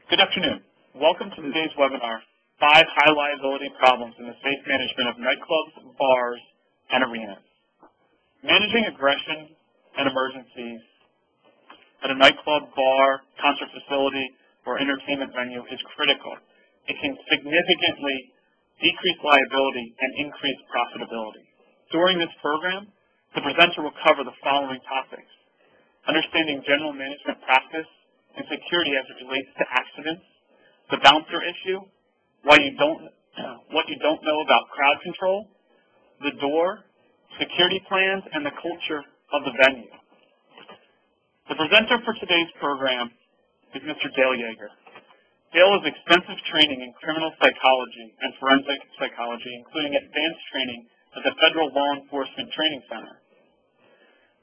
Good afternoon. Welcome to today's webinar, 5 High Liability Problems in the Safe Management of Nightclubs, Bars, and Arenas. Managing aggression and emergencies at a nightclub, bar, concert facility, or entertainment venue is critical. It can significantly decrease liability and increase profitability. During this program, the presenter will cover the following topics: understanding general management practice and security as it relates to accidents, the bouncer issue, what you don't know about crowd control, the door, security plans, and the culture of the venue. The presenter for today's program is Mr. Dale Yeager. Dale has extensive training in criminal psychology and forensic psychology, including advanced training at the Federal Law Enforcement Training Center.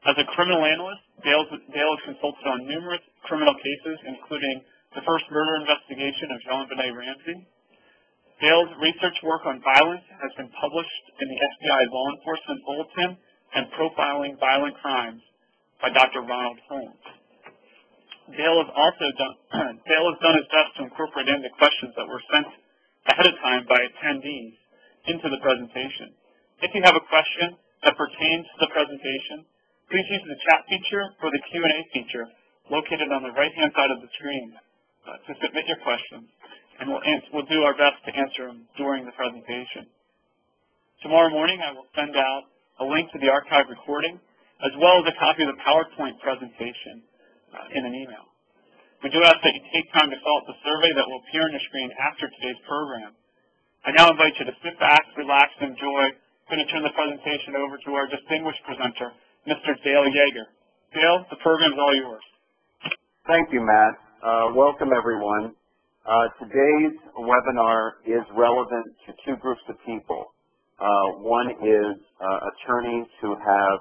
As a criminal analyst, Dale has consulted on numerous criminal cases, including the first murder investigation of Jean-Benet Ramsey. Dale's research work on violence has been published in the FBI Law Enforcement Bulletin and Profiling Violent Crimes by Dr. Ronald Holmes. Dale has done his best to incorporate in the questions that were sent ahead of time by attendees into the presentation. If you have a question that pertains to the presentation, please use the chat feature or the Q&A feature located on the right-hand side of the screen to submit your questions, and we'll do our best to answer them during the presentation. Tomorrow morning, I will send out a link to the archive recording, as well as a copy of the PowerPoint presentation in an email. We do ask that you take time to fill out the survey that will appear on your screen after today's program. I now invite you to sit back, relax, and enjoy. I'm going to turn the presentation over to our distinguished presenter, Mr. Dale Yeager. Dale, the program is all yours. Thank you, Matt. Welcome, everyone. Today's webinar is relevant to 2 groups of people. One is attorneys who have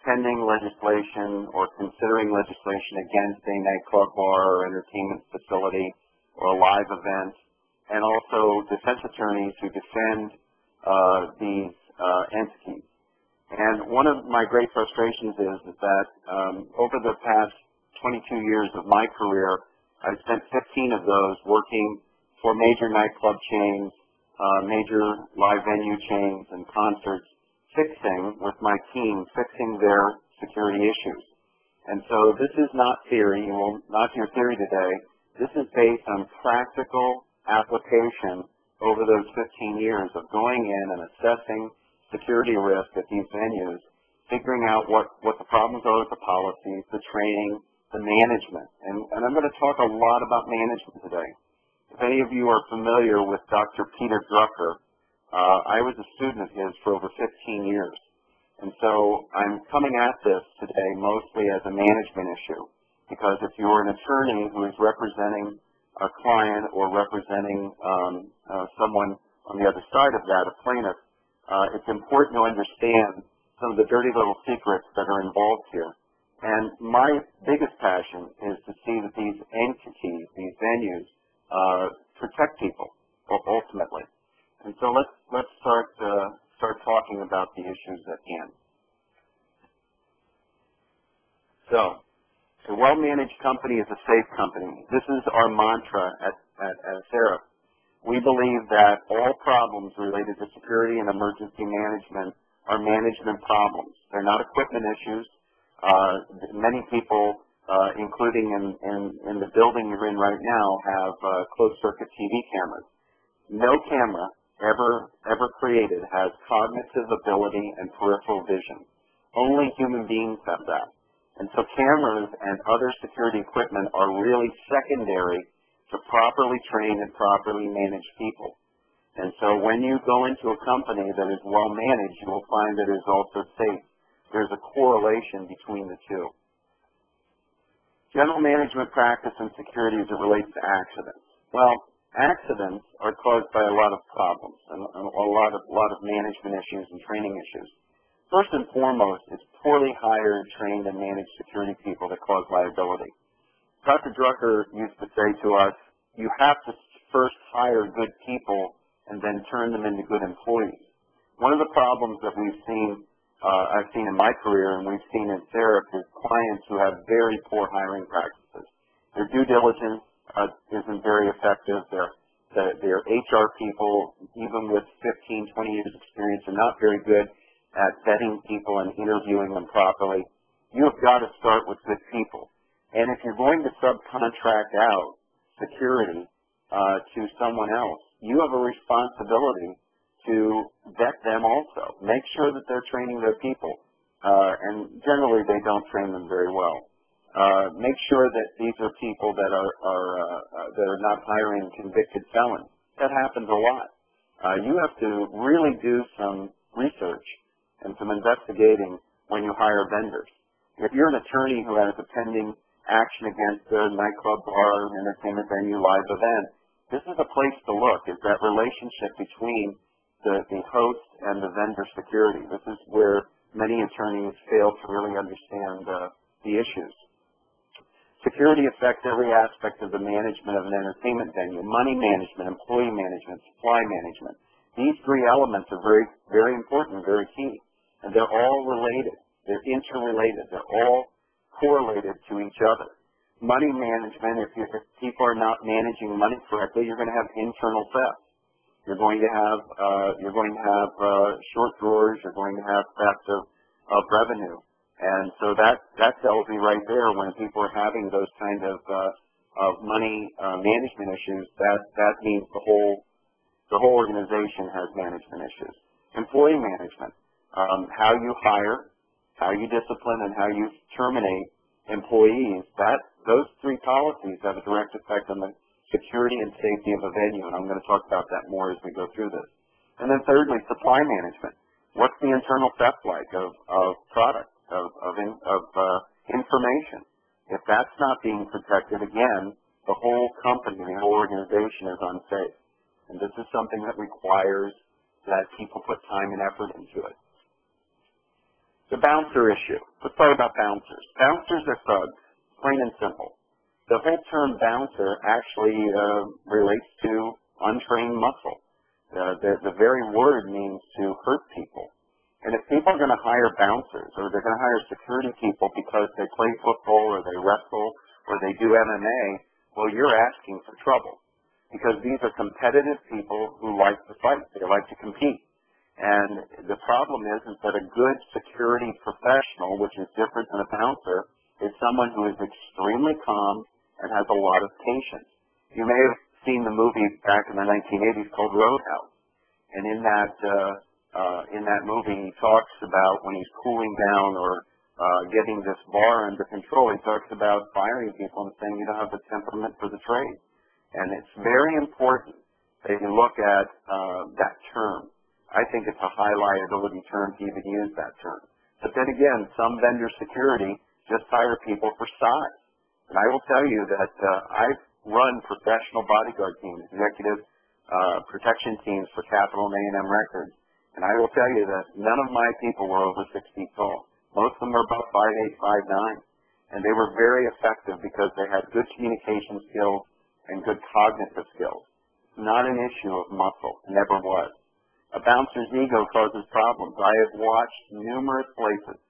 pending legislation or considering legislation against a nightclub, bar, or entertainment facility or a live event, and also defense attorneys who defend these entities. And one of my great frustrations is that over the past 22 years of my career, I've spent 15 of those working for major nightclub chains, major live venue chains and concerts, with my team, fixing their security issues. And so this is not theory. You will not hear theory today. This is based on practical application over those 15 years of going in and assessing security risk at these venues, figuring out what the problems are with the policies, the training, the management. And I'm going to talk a lot about management today. If any of you are familiar with Dr. Peter Drucker, I was a student of his for over 15 years. And so I'm coming at this today mostly as a management issue, because if you're an attorney who is representing a client or representing someone on the other side of that, a plaintiff, it's important to understand some of the dirty little secrets that are involved here. And my biggest passion is to see that these entities, these venues, protect people ultimately. And so let's start talking about the issues at hand. So, a well-managed company is a safe company. This is our mantra at SERA. We believe that all problems related to security and emergency management are management problems. They're not equipment issues. Many people, including in the building you're in right now, have closed-circuit TV cameras. No camera ever created has cognitive ability and peripheral vision. Only human beings have that. And so cameras and other security equipment are really secondary to properly train and properly manage people. And so when you go into a company that is well managed, you will find that it is also safe. There's a correlation between the two. General management practice and security as it relates to accidents. Well, accidents are caused by a lot of problems and a lot of management issues and training issues. First and foremost, it's poorly hired, trained, and managed security people that cause liability. Dr. Drucker used to say to us, you have to first hire good people and then turn them into good employees. One of the problems that I've seen in my career and we've seen in SERA is clients who have very poor hiring practices. Their due diligence isn't very effective. Their HR people, even with 15, 20 years experience, are not very good at vetting people and interviewing them properly. You have got to start with good people. And if you're going to subcontract out security to someone else, you have a responsibility to vet them also. Make sure that they're training their people. And generally, they don't train them very well. Make sure that these are people that are not hiring convicted felons. That happens a lot. You have to really do some research and some investigating when you hire vendors. If you're an attorney who has a pending action against a nightclub, bar, entertainment venue, live event, this is a place to look, is that relationship between the host and the vendor security. This is where many attorneys fail to really understand the issues. Security affects every aspect of the management of an entertainment venue: money management, employee management, supply management. These three elements are very, very important, very key, and they're all related. They're interrelated. They're all correlated to each other. Money management, if people are not managing money correctly, you're going to have internal theft. You're going to have short drawers. You're going to have theft of revenue. And so that tells me right there, when people are having those kind of money management issues, that means the whole organization has management issues. Employee management, how you hire, how you discipline, and how you terminate employees. Those three policies have a direct effect on the security and safety of a venue, and I'm going to talk about that more as we go through this. And then thirdly, supply management. What's the internal theft like of product? Of information. If that's not being protected, again, the whole company, the whole organization is unsafe. And this is something that requires that people put time and effort into it. The bouncer issue. Let's talk about bouncers. Bouncers are thugs, plain and simple. The whole term bouncer actually relates to untrained muscle. The very word means to hurt people. And if people are going to hire bouncers, or they're going to hire security people because they play football, or they wrestle, or they do MMA, well, you're asking for trouble. Because these are competitive people who like to fight. They like to compete. And the problem is that a good security professional, which is different than a bouncer, is someone who is extremely calm and has a lot of patience. You may have seen the movie back in the 1980s called Roadhouse. And in that movie, he talks about when he's cooling down or getting this bar under control, he talks about firing people and saying you don't have the temperament for the trade. And it's very important that you look at that term. I think it's a high liability term to even use that term. But then again, some vendor security just hire people for size. And I will tell you that I've run professional bodyguard teams, executive protection teams for Capitol and A&M Records. And I will tell you that none of my people were over 6 feet tall. Most of them were about 5'8", 5'9". And they were very effective because they had good communication skills and good cognitive skills. Not an issue of muscle. It never was. A bouncer's ego causes problems. I have watched numerous places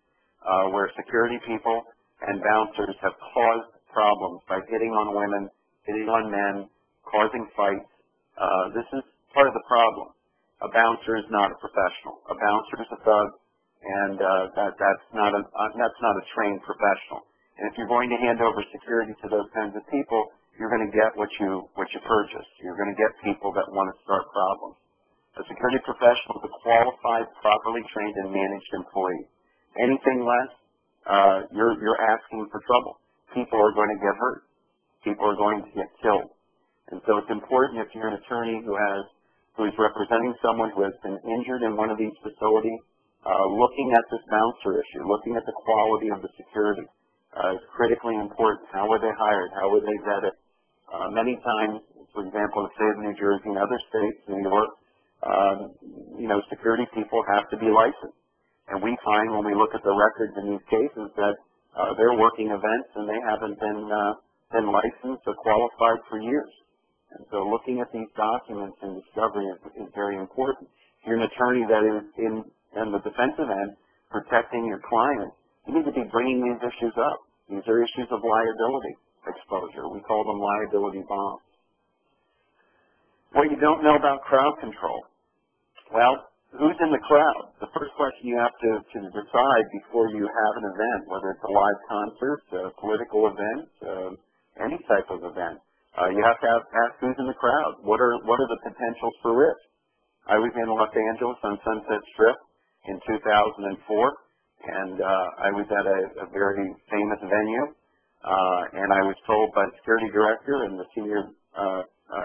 where security people and bouncers have caused problems by hitting on women, hitting on men, causing fights. This is part of the problem. A bouncer is not a professional. A bouncer is a thug, and that's not a trained professional. And if you're going to hand over security to those kinds of people, you're going to get what you purchase. You're going to get people that want to start problems. A security professional is a qualified, properly trained, and managed employee. Anything less, you're asking for trouble. People are going to get hurt. People are going to get killed. And so it's important, if you're an attorney who is representing someone who has been injured in one of these facilities, looking at this bouncer issue, looking at the quality of the security is critically important. How were they hired? How were they vetted? Many times, for example, in the state of New Jersey and other states, New York, security people have to be licensed. And we find when we look at the records in these cases that they're working events and they haven't been licensed or qualified for years. And so looking at these documents and discovery is very important. If you're an attorney that is in the defensive end, protecting your client, you need to be bringing these issues up. These are issues of liability. exposure. We call them liability bombs. What you don't know about crowd control. Well, who's in the crowd? The first question you have to decide before you have an event, whether it's a live concert, a political event, any type of event, you have to ask who's in the crowd. What are the potentials for risk? I was in Los Angeles on Sunset Strip in 2004, and I was at a very famous venue, and I was told by the security director and the senior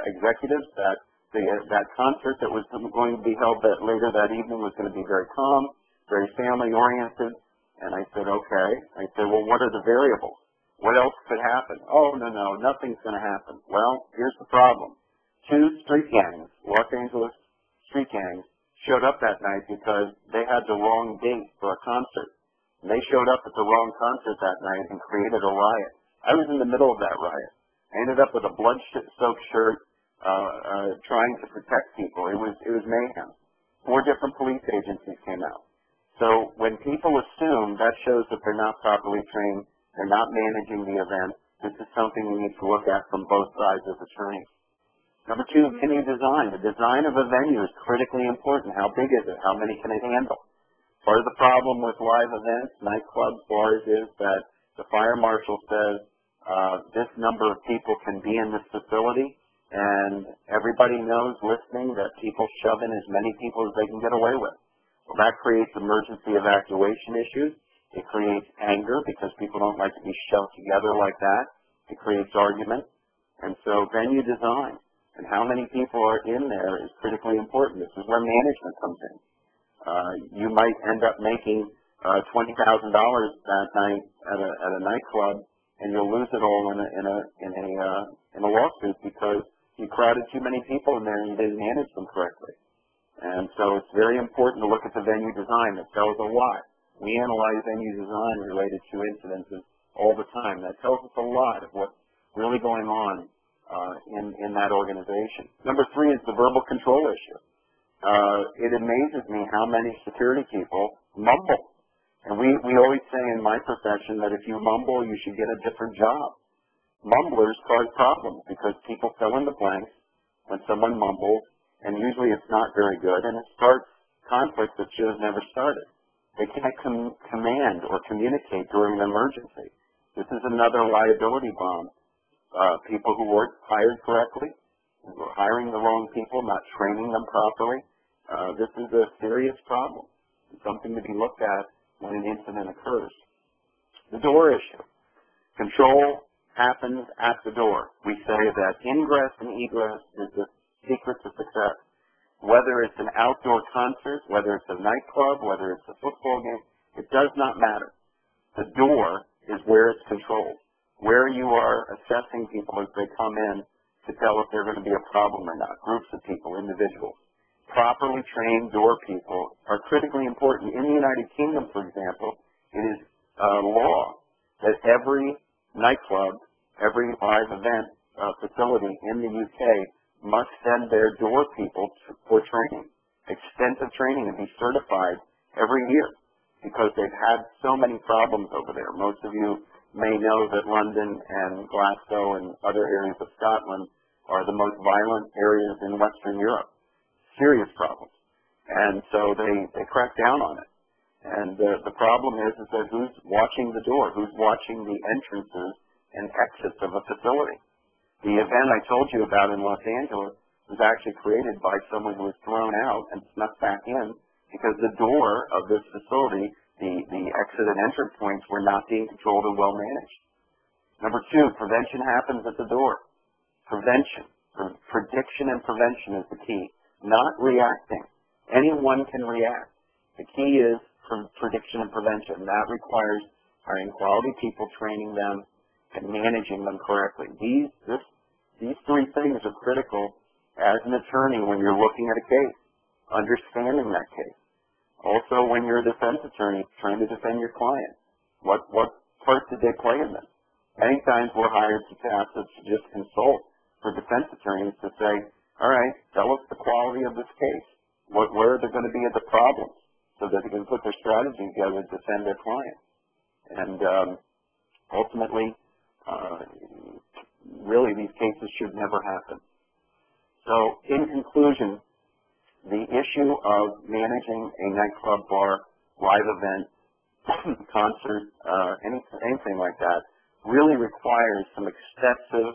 executives that that concert that was going to be held later that evening was going to be very calm, very family-oriented. And I said, okay. I said, well, what are the variables? What else could happen? Oh, no, nothing's going to happen. Well, here's the problem. 2 street gangs, Los Angeles street gangs, showed up that night because they had the wrong date for a concert. And they showed up at the wrong concert that night and created a riot. I was in the middle of that riot. I ended up with a blood-soaked shirt, trying to protect people. It was mayhem. 4 different police agencies came out. So when people assume, that shows that they're not properly trained, they're not managing the event. This is something we need to look at from both sides as attorneys. Number 2, venue design. The design of a venue is critically important. How big is it? How many can it handle? Part of the problem with live events, nightclubs, bars, is that the fire marshal says this number of people can be in this facility, and everybody knows listening that people shove in as many people as they can get away with. Well, that creates emergency evacuation issues. It creates anger because people don't like to be shoved together like that. It creates arguments. And so venue design and how many people are in there is critically important. This is where management comes in. You might end up making $20,000 that night at a nightclub, and you'll lose it all in a lawsuit because you crowded too many people in there and you didn't manage them correctly. And so it's very important to look at the venue design. That tells a lot. We analyze venue design related to incidences all the time. That tells us a lot of what's really going on in that organization. Number 3 is the verbal control issue. It amazes me how many security people mumble. And we always say in my profession that if you mumble, you should get a different job. Mumblers cause problems because people fill in the blanks when someone mumbles, and usually it's not very good, and it starts conflicts that should have never started. They can't command or communicate during an emergency. This is another liability bomb. People who weren't hired correctly, who were hiring the wrong people, not training them properly. This is a serious problem. It's something to be looked at when an incident occurs. The door issue. Control happens at the door. We say that ingress and egress is the secret to success. Whether it's an outdoor concert, whether it's a nightclub, whether it's a football game, it does not matter. The door is where it's controlled, where you are assessing people as they come in to tell if they're going to be a problem or not, groups of people, individuals. Properly trained door people are critically important. In the United Kingdom, for example, it is law that every nightclub, every live event facility in the UK must send their door people for training, extensive training, and be certified every year because they've had so many problems over there. Most of you may know that London and Glasgow and other areas of Scotland are the most violent areas in Western Europe. Serious problems. And so they crack down on it. And the problem is that who's watching the door? Who's watching the entrances and exits of a facility? The event I told you about in Los Angeles was actually created by someone who was thrown out and snuck back in because the door of this facility, the exit and entrance points, were not being controlled and well managed. Number 2, prevention happens at the door. Prevention. Prediction and prevention is the key, not reacting. Anyone can react. The key is prediction and prevention. That requires hiring quality people, training them, and managing them correctly. These 3 things are critical as an attorney when you're looking at a case, understanding that case. Also, when you're a defense attorney trying to defend your client, what part did they play in this? Many times we're hired to TASA to just consult for defense attorneys to say, all right, tell us the quality of this case. Where are there going to be the problems so that they can put their strategy together to defend their client? And ultimately, really these cases should never happen. So in conclusion, the issue of managing a nightclub, bar, live event, concert, anything like that really requires some excessive,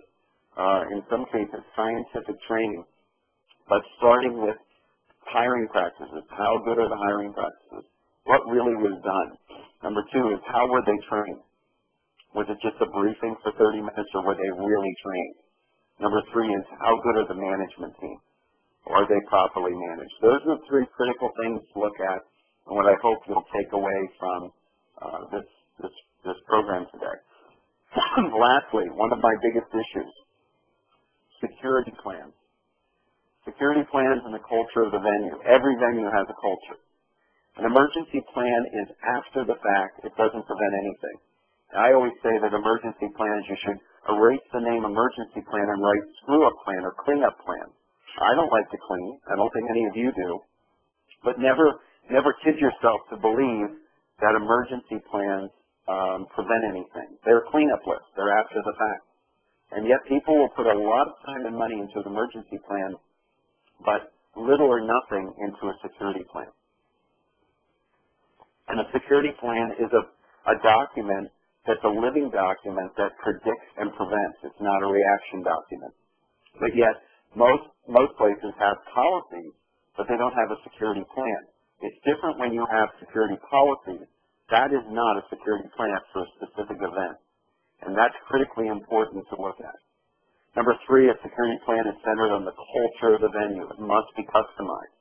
in some cases, scientific training. But starting with hiring practices, how good are the hiring practices? What really was done? Number two is how were they trained? Was it just a briefing for 30 minutes or were they really trained? Number three is how good are the management team? Are they properly managed? Those are the three critical things to look at and what I hope you'll take away from this program today. Lastly, one of my biggest issues, security plans. Security plans and the culture of the venue. Every venue has a culture. An emergency plan is after the fact. It doesn't prevent anything. And I always say that emergency plans, you should erase the name emergency plan and write screw-up plan or clean-up plan. I don't like to clean. I don't think any of you do. But never kid yourself to believe that emergency plans prevent anything. They're clean-up lists. They're after the fact. And yet people will put a lot of time and money into an emergency plan, but little or nothing into a security plan. And a security plan is a document that's a living document that predicts and prevents. It's not a reaction document. But yet, most places have policies, but they don't have a security plan. It's different when you have security policies. That is not a security plan for a specific event. And that's critically important to look at. Number three, a security plan is centered on the culture of the venue. It must be customized.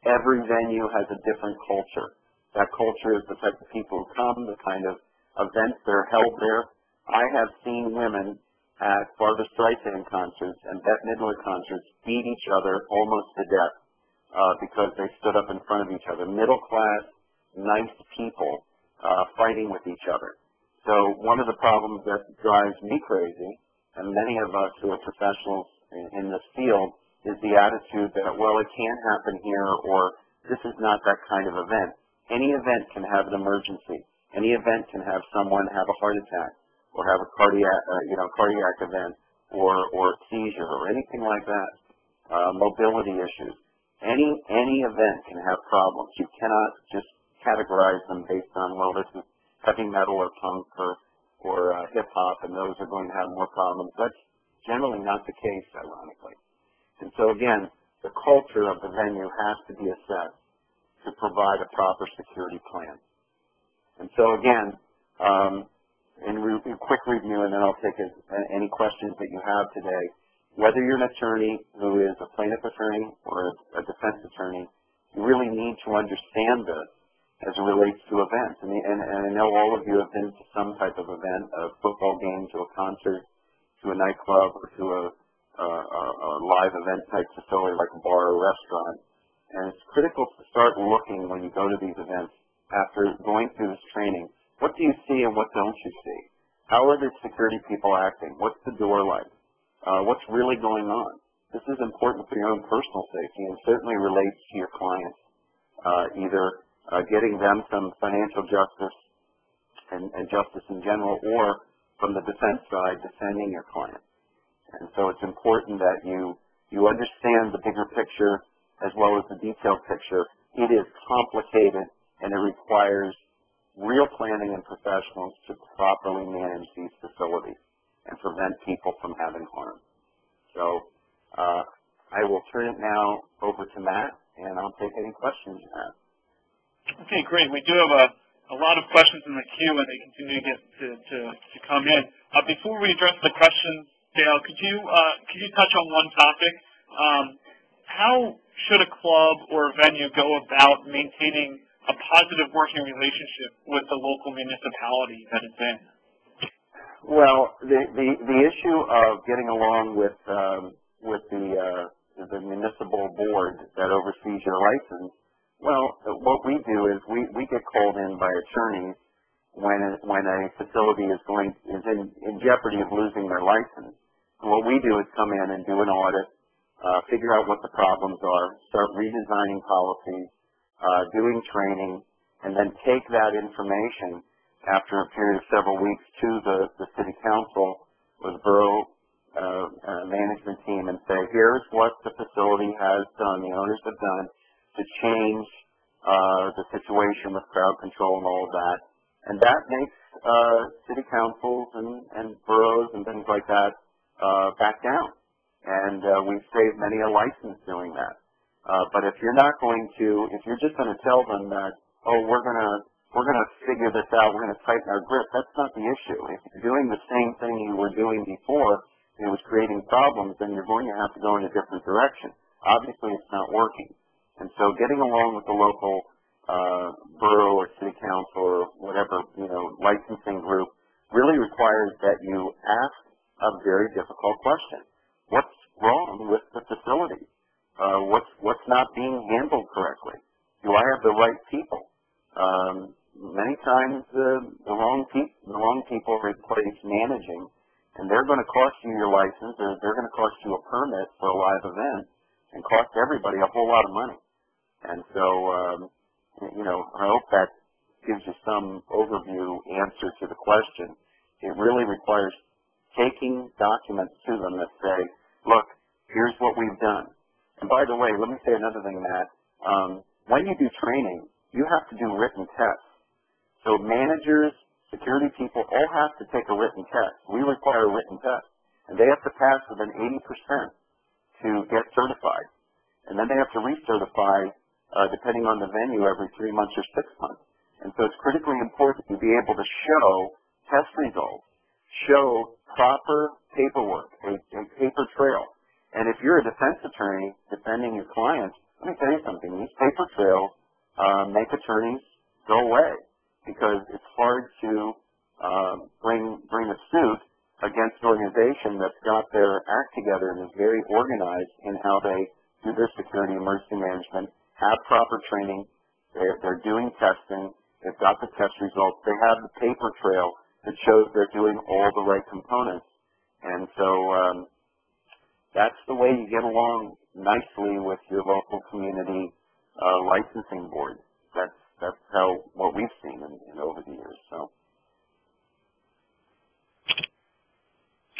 Every venue has a different culture. That culture is the type of people who come, the kind of events that are held there. I have seen women at Barbra Streisand concerts and Bette Midler concerts beat each other almost to death because they stood up in front of each other. Middle class, nice people fighting with each other. So one of the problems that drives me crazy, and many of us who are professionals in this field, is the attitude that, well, it can't happen here, or this is not that kind of event. Any event can have an emergency. Any event can have someone have a heart attack, or have a cardiac event, or seizure, or anything like that. Mobility issues. Any event can have problems. You cannot just categorize them based on, well, this is heavy metal or punk or hip-hop, and those are going to have more problems. That's generally not the case, ironically. And so, again, the culture of the venue has to be assessed to provide a proper security plan. And so, again, in quick review, and then I'll take any questions that you have today. Whether you're an attorney who is a plaintiff attorney or a defense attorney, you really need to understand this as it relates to events. And I know all of you have been to some type of event, a football game, to a concert, to a nightclub, or to a live event type facility like a bar or restaurant. And it's critical to start looking when you go to these events after going through this training. What do you see and what don't you see? How are the security people acting? What's the door like? What's really going on? This is important for your own personal safety and certainly relates to your clients, either getting them some financial justice and justice in general, or from the defense side, defending your client. And so it's important that you understand the bigger picture as well as the detailed picture. It is complicated, and it requires real planning and professionals to properly manage these facilities and prevent people from having harm. So I will turn it now over to Matt, and I'll take any questions you have. Okay, great. We do have a lot of questions in the queue, and they continue to get to come in. Before we address the questions, Dale, could you touch on one topic? How should a club or a venue go about maintaining a positive working relationship with the local municipality that it's in? Well, the issue of getting along with the municipal board that oversees your license. Well, what we do is we get called in by attorneys when a facility is in jeopardy of losing their license. And what we do is come in and do an audit, figure out what the problems are, start redesigning policies, doing training, and then take that information after a period of several weeks to the city council with borough management team and say, here's what the facility has done, the owners have done to change the situation with crowd control and all of that. And that makes city councils and boroughs and things like that back down. And we've saved many a license doing that. But if you're not going to, if you're just going to tell them that, oh, we're going to figure this out, we're going to tighten our grip, that's not the issue. If you're doing the same thing you were doing before, and it was creating problems, then you're going to have to go in a different direction. Obviously, it's not working. And so getting along with the local borough or city council or whatever, licensing group really requires that you ask a very difficult question. What's wrong with the facility? What's not being handled correctly? Do I have the right people? Many times the wrong people replace managing, and they're going to cost you your license, or they're going to cost you a permit for a live event, and cost everybody a whole lot of money. And so, I hope that gives you some overview answer to the question. It really requires taking documents to them that say, look, here's what we've done. And by the way, let me say another thing, Matt. When you do training, you have to do written tests. So managers, security people all have to take a written test. We require a written test. And they have to pass with an 80% to get certified. And then they have to recertify, depending on the venue, every 3 months or 6 months. And so it's critically important to be able to show test results, show proper paperwork, a paper trail. And if you're a defense attorney defending your clients, let me tell you something. These paper trails make attorneys go away because it's hard to bring a suit against an organization that's got their act together and is very organized in how they do their security emergency management, have proper training, they're doing testing, they've got the test results, they have the paper trail that shows they're doing all the right components. And so that's the way you get along nicely with your local community licensing board. That's what we've seen in over the years. So.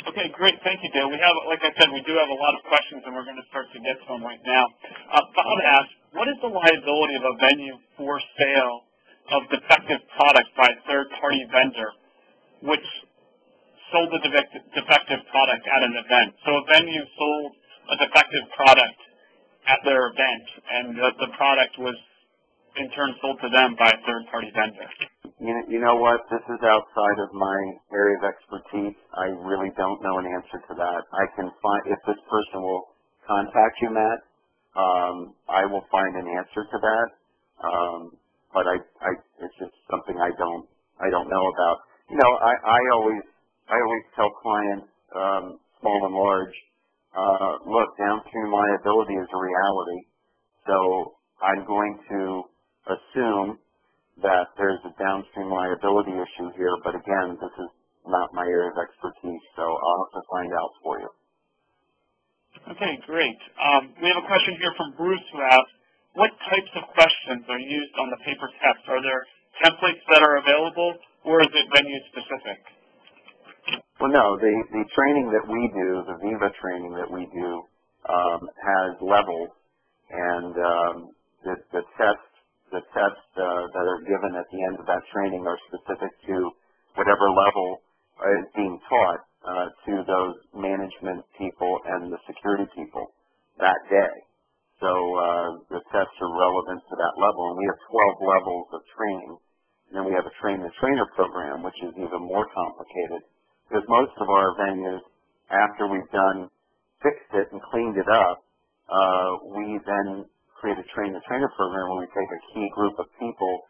Okay, great. Thank you, Dale. We have, like I said, we do have a lot of questions, and we're going to start to get to them right now. Bob asked, what is the liability of a venue for sale of defective product by a third-party vendor, which sold the defective product at an event? So a venue sold a defective product at their event, and the product was in turn sold to them by a third-party vendor. You know what? This is outside of my area of expertise. I really don't know an answer to that. I can find, if this person will contact you, Matt, I will find an answer to that. But it's just something I don't know about. I always tell clients, small and large, look, downstream liability is a reality. So I'm going to assume that there's a downstream liability issue here, but again, this is not my area of expertise, so I'll have to find out for you. Okay, great. We have a question here from Bruce who asks, what types of questions are used on the paper test? Are there templates that are available, or is it venue specific? Well, no, the training that we do, the Viva training that we do, has levels, and the tests that are given at the end of that training are specific to whatever level is being taught to those management people and the security people that day. So the tests are relevant to that level, and we have 12 levels of training. And then we have a train-the-trainer program, which is even more complicated, because most of our venues, after we've fixed it and cleaned it up, we then create a train-the-trainer program where we take a key group of people,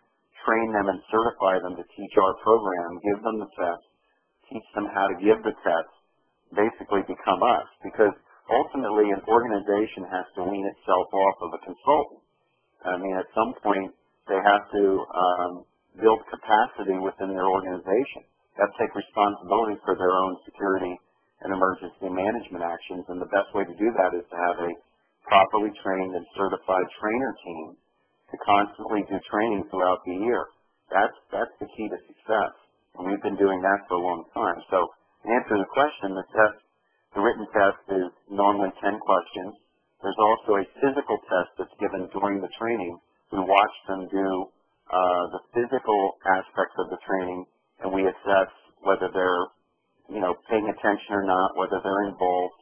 train them and certify them to teach our program, give them the test, teach them how to give the test, basically become us. Because ultimately an organization has to wean itself off of a consultant. I mean, at some point they have to build capacity within their organization. They have to take responsibility for their own security and emergency management actions, and the best way to do that is to have a properly trained and certified trainer team to constantly do training throughout the year. That's the key to success, and we've been doing that for a long time. So answer the question, the written test is normally 10 questions. There's also a physical test that's given during the training. We watch them do the physical aspects of the training, and we assess whether they're, paying attention or not, whether they're involved,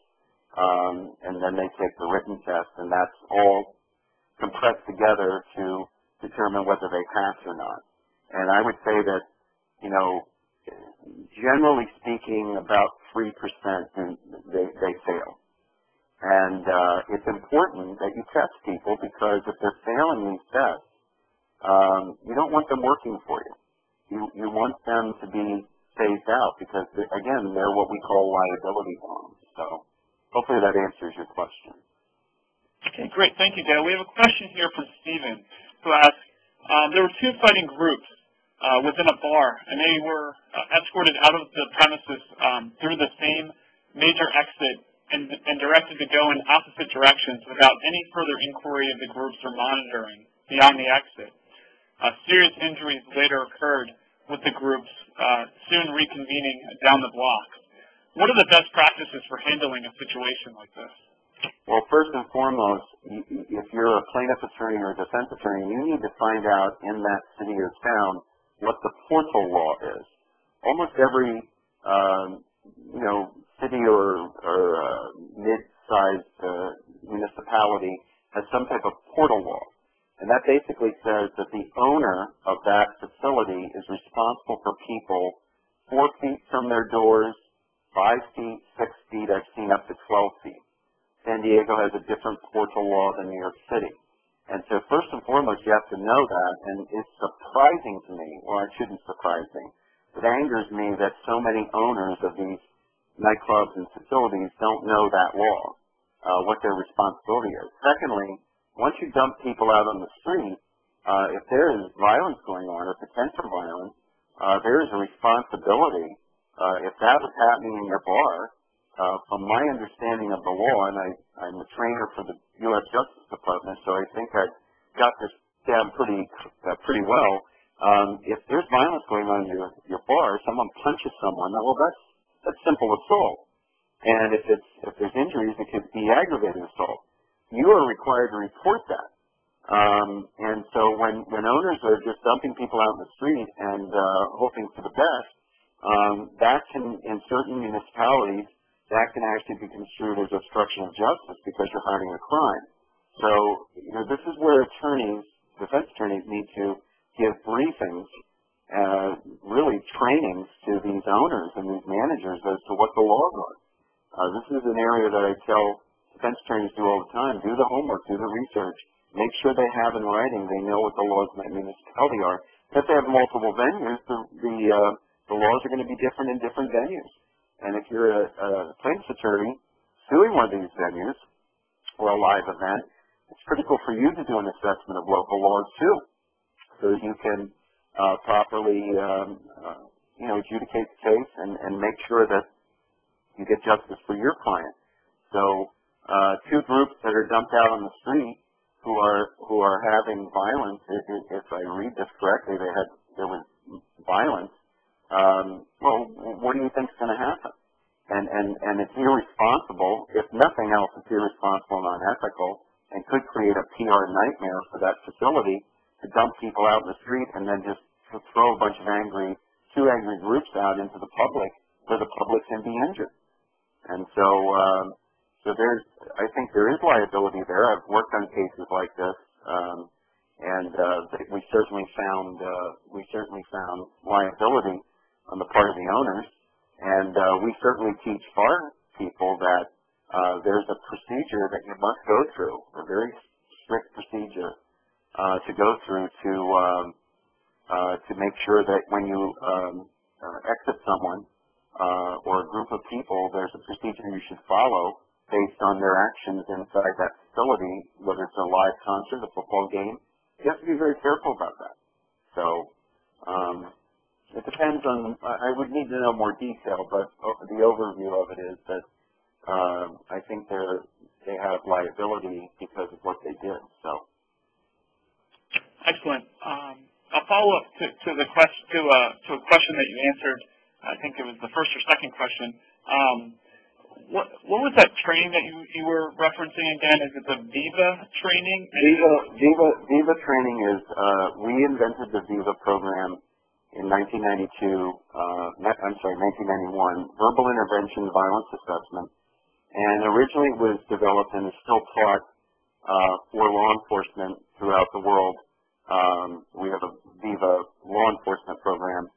and then they take the written test, and that's all compressed together to determine whether they pass or not. And I would say that, generally speaking, about 3% they fail. And it's important that you test people, because if they're failing these tests, you don't want them working for you. You want them to be phased out, because, again, they're what we call liability bonds. So hopefully that answers your question. Okay, great. Thank you, Dale. We have a question here from Stephen, who asks, there were 2 fighting groups within a bar, and they were escorted out of the premises through the same major exit and directed to go in opposite directions without any further inquiry of the groups or monitoring beyond the exit. Serious injuries later occurred with the groups soon reconvening down the block. What are the best practices for handling a situation like this? Well, first and foremost, if you're a plaintiff attorney or a defense attorney, you need to find out in that city or town what the portal law is. Almost every, city or mid-sized municipality has some type of portal law. And that basically says that the owner of that facility is responsible for people 4 feet from their doors, 5 feet, 6 feet, I've seen up to 12 feet. San Diego has a different portal law than New York City. And so first and foremost, you have to know that, and it's surprising to me, well, it shouldn't surprise me. It angers me that so many owners of these nightclubs and facilities don't know that law, what their responsibility is. Secondly, once you dump people out on the street, if there is violence going on or potential violence, there is a responsibility. If that was happening in your bar, from my understanding of the law, and I'm a trainer for the U.S. Justice Department, so I think I got this down pretty well. If there's violence going on in your bar, someone punches someone, well, that's simple assault. And if there's injuries, it could be aggravated assault. You are required to report that. And so when owners are just dumping people out in the street and hoping for the best, that can, in certain municipalities, that can actually be construed as obstruction of justice because you're hiding a crime. So, this is where defense attorneys need to give briefings, really trainings to these owners and these managers as to what the laws are. This is an area that I tell defense attorneys do all the time. Do the homework, do the research, make sure they have in writing, they know what the laws of that municipality are. If they have multiple venues, the laws are going to be different in different venues. And if you're a plaintiff's attorney suing one of these venues or a live event, it's critical for you to do an assessment of local laws too, so that you can properly, adjudicate the case and make sure that you get justice for your client. So, 2 groups that are dumped out on the street who are having violence. If I read this correctly, there was violence. Well, what do you think is going to happen? And it's irresponsible. If nothing else, it's irresponsible and unethical, and could create a PR nightmare for that facility to dump people out in the street and then just to throw a bunch of 2 angry groups out into the public where the public can be injured. And so, I think there is liability there. I've worked on cases like this, and we certainly found liability on the part of the owners, and we certainly teach bar people that there's a procedure that you must go through, a very strict procedure to go through to make sure that when you exit someone or a group of people, there's a procedure you should follow based on their actions inside that facility, whether it's a live concert, a football game. You have to be very careful about that. So it depends on, I would need to know more detail, but the overview of it is that I think they have liability because of what they did. So. Excellent. I'll follow up to a question that you answered I think it was the first or second question. What was that training that you were referencing again? Is it the VIVA training? VIVA training is, we invented the VIVA program in 1991, Verbal Intervention Violence Assessment. And originally it was developed and is still taught for law enforcement throughout the world. We have a VIVA law enforcement program.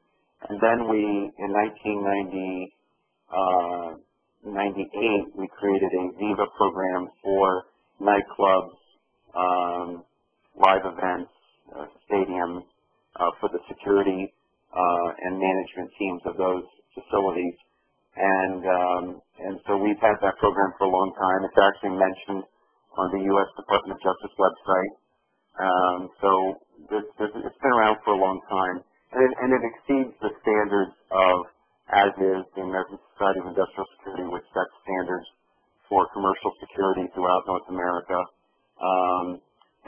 And then we, in 1998, we created a VIVA program for nightclubs, live events, stadiums, for the security and management teams of those facilities. And so we've had that program for a long time. It's actually mentioned on the U.S. Department of Justice website. So it's been around for a long time. And it exceeds the standards of, as is, the American Society of Industrial Security, which sets standards for commercial security throughout North America.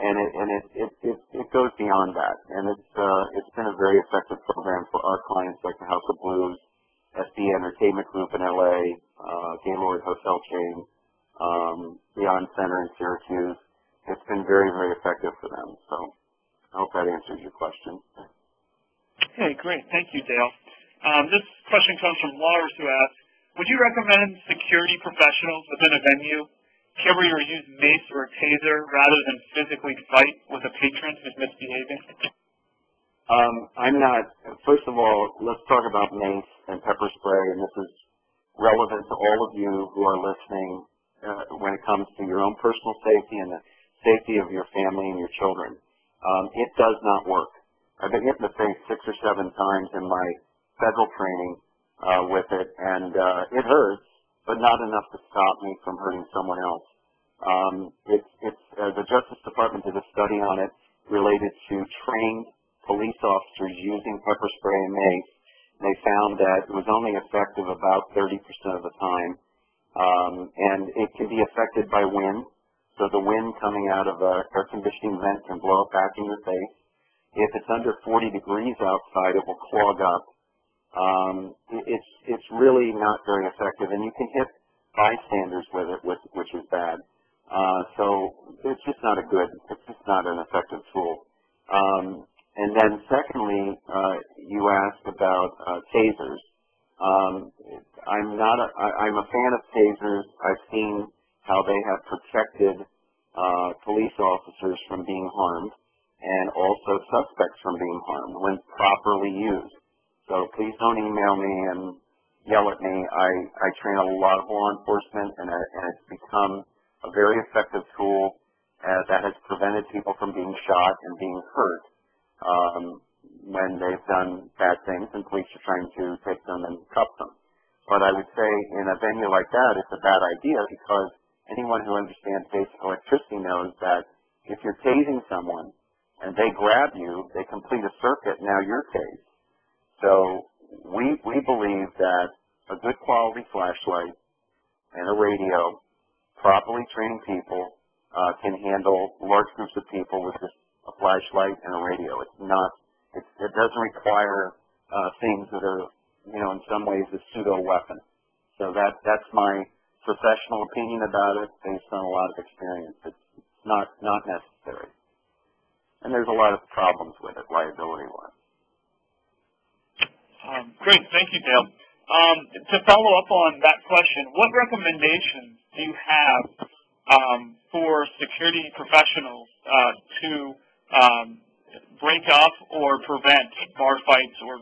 And it goes beyond that. And it's been a very effective program for our clients like the House of Blues, SD Entertainment Group in LA, Gaylord Hotel Chain, Beyond Center in Syracuse. It's been very, very effective for them. So I hope that answers your question. Okay, great. Thank you, Dale. This question comes from Lars, who asks, would you recommend security professionals within a venue carry or use mace or a taser rather than physically fight with a patron who's misbehaving? I'm not. First of all, let's talk about mace and pepper spray, and this is relevant to all of you who are listening when it comes to your own personal safety and the safety of your family and your children. It does not work. I've been hit in the face 6 or 7 times in my federal training with it, and it hurts, but not enough to stop me from hurting someone else. The Justice Department did a study on it related to trained police officers using pepper spray and mace. They found that it was only effective about 30% of the time, and it can be affected by wind. So the wind coming out of an air conditioning vent can blow it back in your face. If it's under 40 degrees outside, it will clog up. It's really not very effective, and you can hit bystanders with it, which is bad. So it's just not it's just not an effective tool. And then secondly, you asked about tasers. I'm a fan of tasers. I've seen how they have protected police officers from being harmed, and also suspects from being harmed when properly used. So please don't email me and yell at me. I train a lot of law enforcement, and it's become a very effective tool that has prevented people from being shot and being hurt when they've done bad things, and police are trying to take them and cuff them. But I would say in a venue like that, it's a bad idea, because anyone who understands basic electricity knows that if you're tasing someone and they grab you, they complete a circuit, now you're tased. So we believe that a good quality flashlight and a radio, properly trained people, can handle large groups of people with just a flashlight and a radio. It doesn't require things that are, in some ways a pseudo weapon. So that's my professional opinion about it, based on a lot of experience. It's not necessary. And there's a lot of problems with it, liability-wise. Great, thank you, Dale. To follow up on that question, what recommendations do you have for security professionals to break up or prevent bar fights or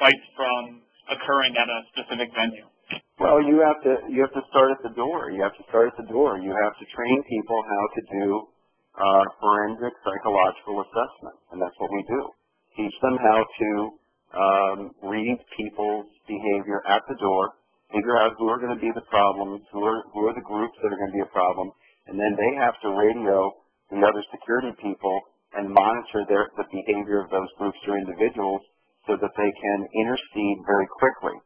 fights from occurring at a specific venue? Well, you have to start at the door. You have to start at the door. You have to train people how to do forensic psychological assessment, and that's what we do. Teach them how to read people's behavior at the door, figure out who are going to be the problems, who are the groups that are going to be a problem, and then they have to radio the other security people and monitor the behavior of those groups or individuals so that they can intercede very quickly.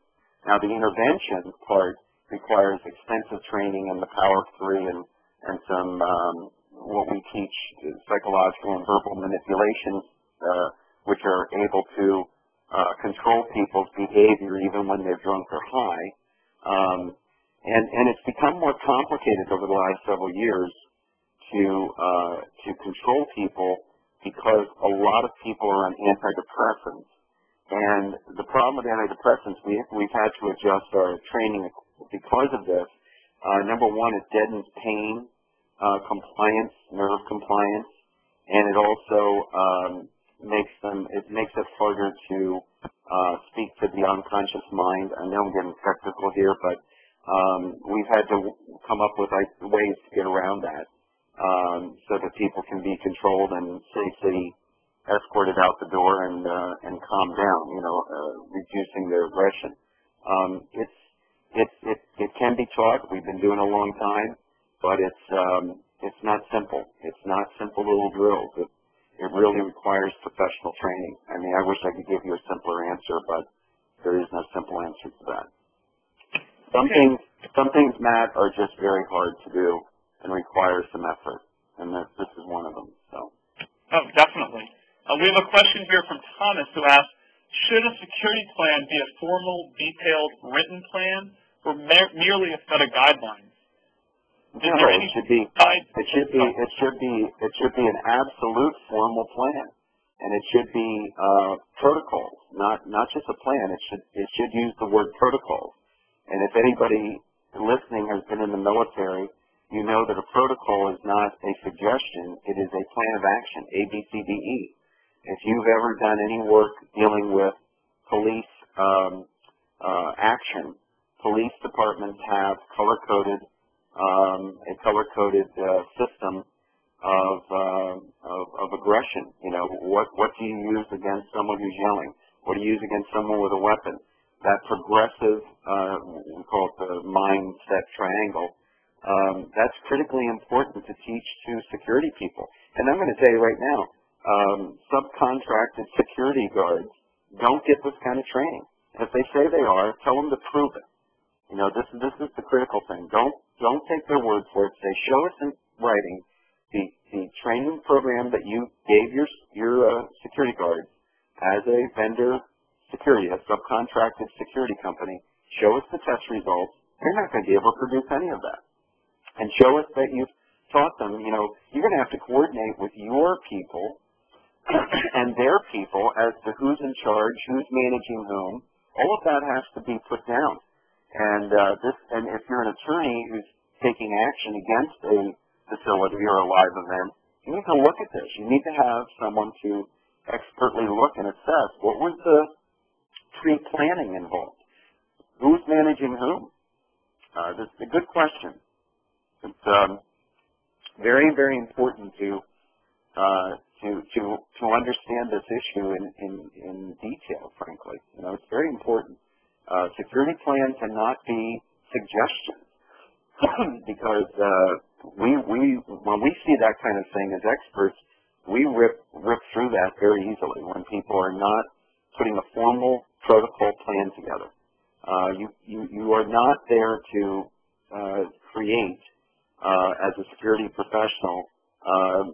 Now, the intervention part requires extensive training in the power of 3 and some what we teach, psychological and verbal manipulations, which are able to control people's behavior even when they're drunk or high. And it's become more complicated over the last several years to control people because a lot of people are on antidepressants. And the problem with antidepressants, we've had to adjust our training because of this. Number one, it deadens pain, compliance, nerve compliance, and it also makes it harder to speak to the unconscious mind. I know I'm getting technical here, but we've had to come up with ways to get around that so that people can be controlled and safely escorted out the door and calm down, reducing their aggression. It can be taught. We've been doing it a long time, but it's not simple. It's not simple little drills. It really requires professional training. I mean, I wish I could give you a simpler answer, but there is no simple answer to that. Some things, Matt, are just very hard to do and require some effort, and this is one of them. So. Oh, definitely. We have a question here from Thomas who asks, should a security plan be a formal, detailed, written plan, or merely a set of guidelines? No, it should be an absolute formal plan, and it should be protocols, not just a plan. It should use the word protocols. And if anybody listening has been in the military, you know that a protocol is not a suggestion; it is a plan of action, A, B, C, D, E. If you've ever done any work dealing with police action, police departments have a color-coded system of aggression. What do you use against someone who's yelling? What do you use against someone with a weapon? That progressive, we call it the mindset triangle, that's critically important to teach to security people. And I'm going to tell you right now, subcontracted security guards don't get this kind of training. If they say they are, tell them to prove it. This is the critical thing. Don't take their word for it. Say, show us in writing the training program that you gave your security guards as a vendor security, a subcontracted security company. Show us the test results. They're not going to be able to produce any of that. And show us that you've taught them, you're going to have to coordinate with your people and their people as to who's in charge, who's managing whom. All of that has to be put down. And if you're an attorney who's taking action against a facility or a live event, you need to look at this. You need to have someone to expertly look and assess what was the pre-planning involved. Who's managing whom? This is a good question. It's very, very important to understand this issue in detail. Frankly, it's very important. Security plan cannot be suggestions because when we see that kind of thing as experts, we rip through that very easily when people are not putting a formal protocol plan together. You are not there to create, as a security professional,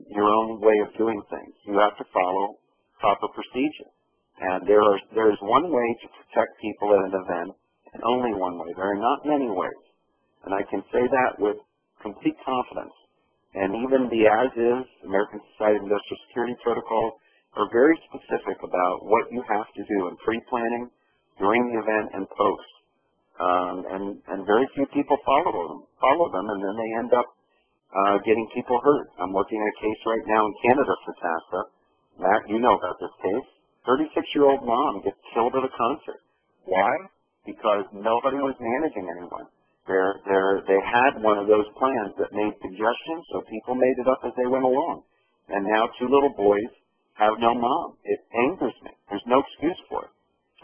your own way of doing things. You have to follow proper procedure. And there is one way to protect people at an event, and only one way. There are not many ways. And I can say that with complete confidence. And even the as-is, American Society of Industrial Security protocols, are very specific about what you have to do in pre-planning, during the event, and post. And very few people follow them, and then they end up getting people hurt. I'm working on a case right now in Canada for TASA. Matt, you know about this case. 36-year-old mom gets killed at a concert. Why? Because nobody was managing anyone. They had one of those plans that made suggestions, so people made it up as they went along. And now 2 little boys have no mom. It angers me. There's no excuse for it.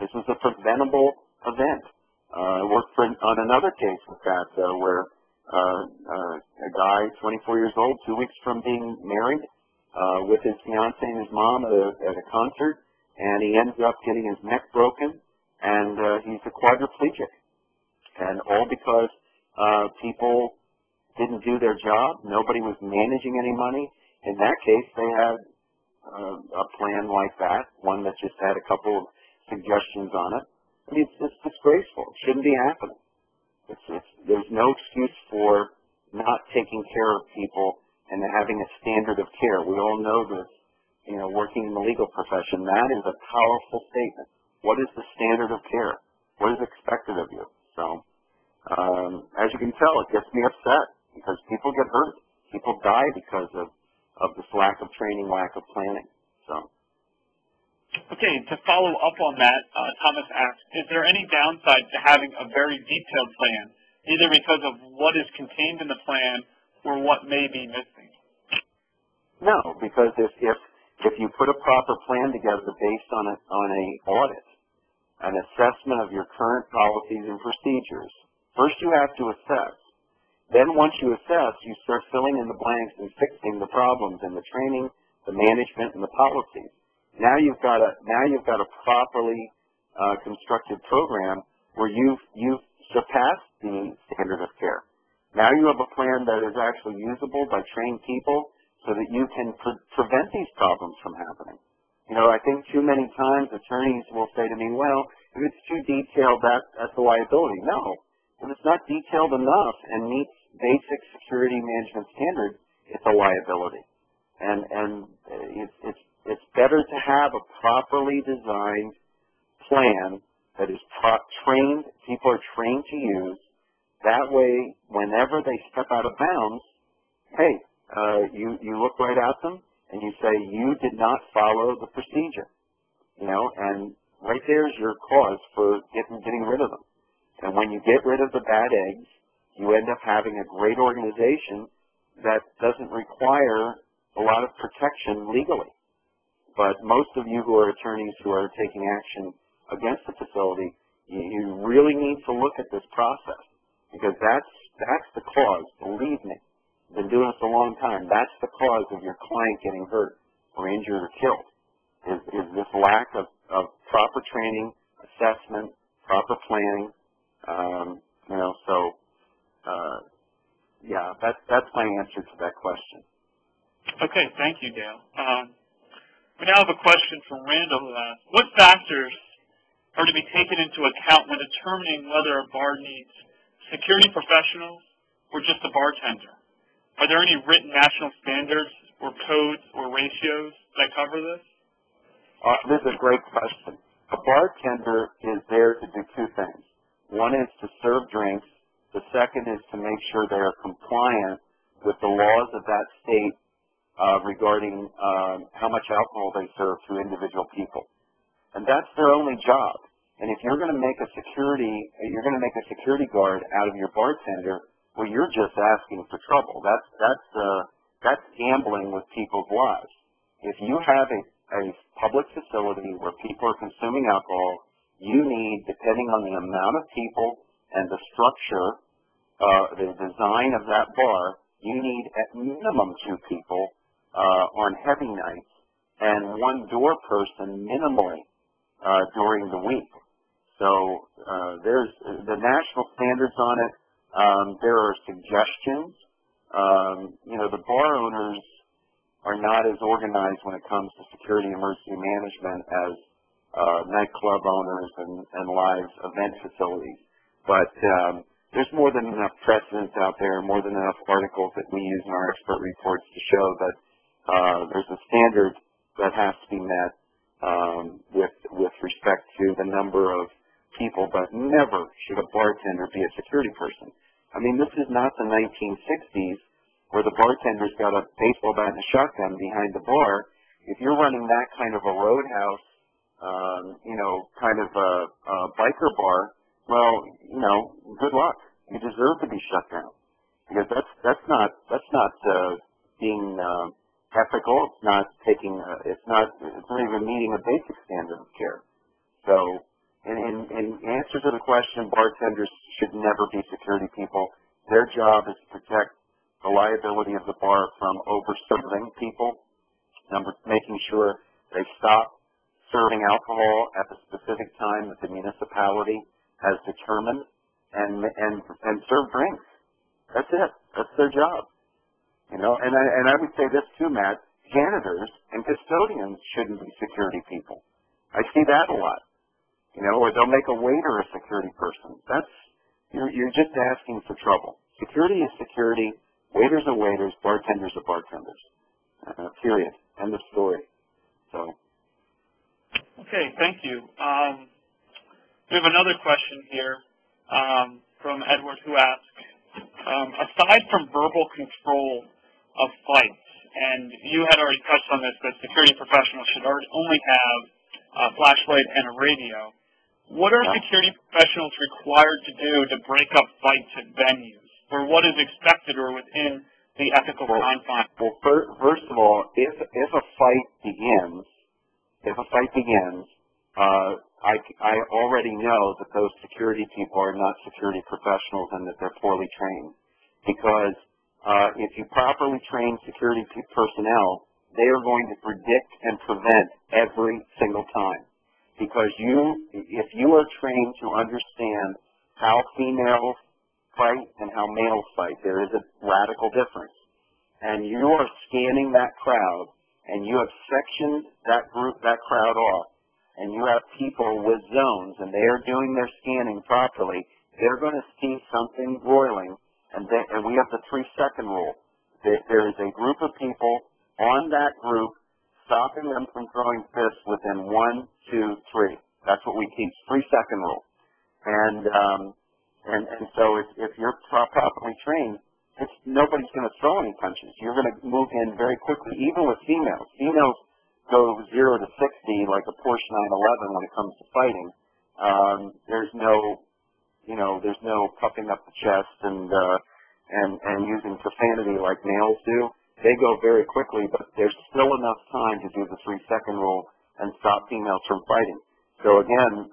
This was a preventable event. I worked on another case with that where a guy, 24 years old, 2 weeks from being married, with his fiance and his mom at a concert, and he ends up getting his neck broken, and he's a quadriplegic. And all because people didn't do their job. Nobody was managing any money. In that case, they had a plan like that, one that just had a couple of suggestions on it. I mean, it's disgraceful. It shouldn't be happening. There's no excuse for not taking care of people and having a standard of care. We all know this, you know, working in the legal profession. That is a powerful statement. What is the standard of care? What is expected of you? So, as you can tell, it gets me upset because people get hurt. People die because of this lack of training, lack of planning. So. Okay, to follow up on that, Thomas asks, is there any downside to having a very detailed plan, either because of what is contained in the plan or what may be missing? No, because if you put a proper plan together based on an audit, an assessment of your current policies and procedures, first you have to assess. Then once you assess, you start filling in the blanks and fixing the problems in the training, the management, and the policies. Now you've got a properly constructed program where you've surpassed the standard of care. Now you have a plan that is actually usable by trained people so that you can prevent these problems from happening. You know, I think too many times attorneys will say to me, well, if it's too detailed, that's a liability. No, if it's not detailed enough and meets basic security management standards, it's a liability. And it's better to have a properly designed plan that is trained, people are trained to use. That way, whenever they step out of bounds, hey, you look right at them and you say, you did not follow the procedure. You know, and right there is your cause for getting rid of them. And when you get rid of the bad eggs, you end up having a great organization that doesn't require a lot of protection legally. But most of you who are attorneys who are taking action against the facility, you really need to look at this process because that's the cause. Believe me, I've been doing this a long time. That's the cause of your client getting hurt or injured or killed. Is this lack of proper training, assessment, proper planning. You know, so yeah, that's my answer to that question. Okay, thank you, Dale. We now have a question from Randall who asks, what factors are to be taken into account when determining whether a bar needs security professionals or just a bartender? Are there any written national standards or codes or ratios that cover this? This is a great question. A bartender is there to do two things. One is to serve drinks. The second is to make sure they are compliant with the laws of that state regarding how much alcohol they serve to individual people. And that's their only job. And if you're going to make a security guard out of your bartender, well, you're just asking for trouble. That's gambling with people's lives. If you have a public facility where people are consuming alcohol, you need, depending on the amount of people and the structure, the design of that bar, you need at minimum 2 people on heavy nights and 1 door person minimally during the week. So there's the national standards on it. There are suggestions. You know, the bar owners are not as organized when it comes to security emergency management as nightclub owners and live event facilities. But there's more than enough precedents out there, more than enough articles that we use in our expert reports to show that there's a standard that has to be met with respect to the number of people, but never should a bartender be a security person. I mean, this is not the 1960s where the bartender's got a baseball bat and a shotgun behind the bar. If you're running that kind of a roadhouse, you know, kind of a biker bar, well, you know, good luck. You deserve to be shut down because that's not being ethical. It's not taking. It's not even meeting a basic standard of care. So, in answer to the question, bartenders should never be security people. Their job is to protect the liability of the bar from over-serving people, making sure they stop serving alcohol at the specific time that the municipality has determined, and serve drinks. That's it. That's their job. You know, and I would say this too, Matt. Janitors and custodians shouldn't be security people. I see that a lot. you know, or they'll make a waiter a security person. You're just asking for trouble. Security is security, waiters are waiters, bartenders are bartenders. Period. End of story. So. Okay, thank you. We have another question here from Edward, who asks, aside from verbal control of fights, and you had already touched on this, that security professionals should only have a flashlight and a radio, what are security professionals required to do to break up fights at venues, or what is expected or within the ethical confines? Well, first of all, if a fight begins, I already know that those security people are not security professionals and that they're poorly trained. Because if you properly train security personnel, they are going to predict and prevent every single time. Because if you are trained to understand how females fight and how males fight, there is a radical difference. And you are scanning that crowd, and you have sectioned that crowd off, and you have people with zones, and they are doing their scanning properly, they're going to see something broiling, and we have the 3-second rule. There is a group of people on that group stopping them from throwing fists within 1, 2, 3. That's what we teach, 3-second rule. And so if you're properly trained, nobody's going to throw any punches. You're going to move in very quickly, even with females. Females go 0 to 60 like a Porsche 911 when it comes to fighting. There's no puffing up the chest and using profanity like males do. They go very quickly, but there's still enough time to do the 3-second rule and stop females from fighting. So again,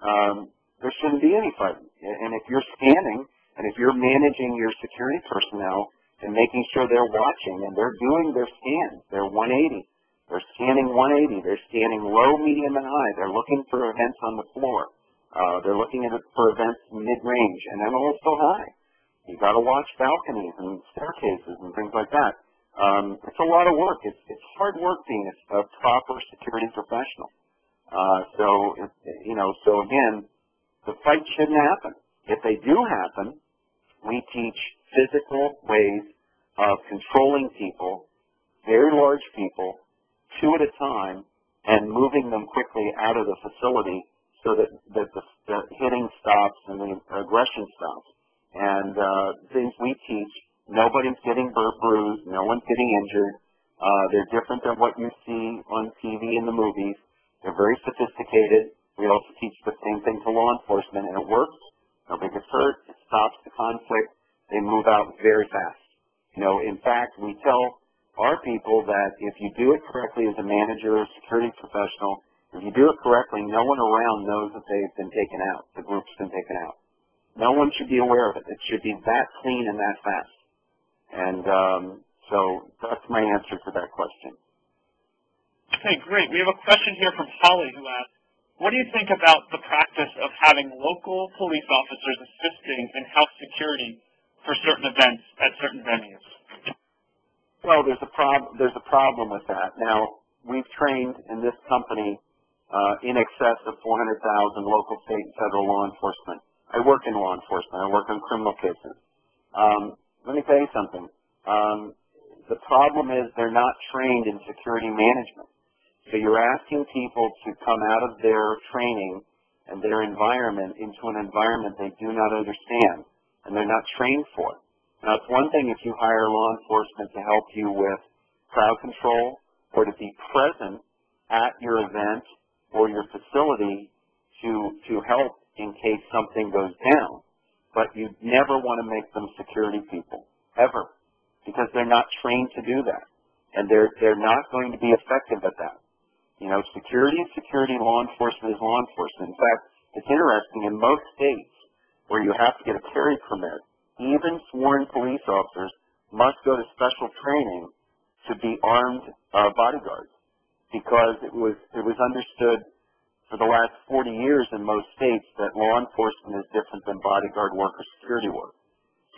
there shouldn't be any fighting. And if you're scanning and if you're managing your security personnel and making sure they're watching and they're doing their scans, they're 180. They're scanning 180. They're scanning low, medium, and high. They're looking for events on the floor. They're looking for events mid-range and then also high. You've got to watch balconies and staircases and things like that. It's a lot of work. It's hard work being a proper security professional. So again, the fight shouldn't happen. If they do happen, we teach physical ways of controlling people, very large people, 2 at a time, and moving them quickly out of the facility so that the hitting stops and the aggression stops. And things we teach, nobody's getting bruised, no one's getting injured. They're different than what you see on TV in the movies. They're very sophisticated. We also teach the same thing to law enforcement, and it works. Nobody gets hurt. It stops the conflict. They move out very fast. In fact, we tell our people that if you do it correctly as a manager or security professional, if you do it correctly, no one around knows that they've been taken out, the group's been taken out. No one should be aware of it. It should be that clean and that fast. And so that's my answer to that question. Okay, great. We have a question here from Holly who asks, what do you think about the practice of having local police officers assisting in house security for certain events at certain venues? Well, there's a problem with that. Now, we've trained in this company in excess of 400,000 local, state, and federal law enforcement. I work in law enforcement. I work on criminal cases. Let me tell you something. The problem is they're not trained in security management. So you're asking people to come out of their training and their environment into an environment they do not understand and they're not trained for. Now, it's one thing if you hire law enforcement to help you with crowd control or to be present at your event or your facility to help in case something goes down. But you never want to make them security people, ever, because they're not trained to do that. And they're not going to be effective at that. Security is security, law enforcement is law enforcement. In fact, it's interesting, in most states where you have to get a carry permit, even sworn police officers must go to special training to be armed bodyguards, because it was understood for the last 40 years in most states that law enforcement is different than bodyguard work or security work.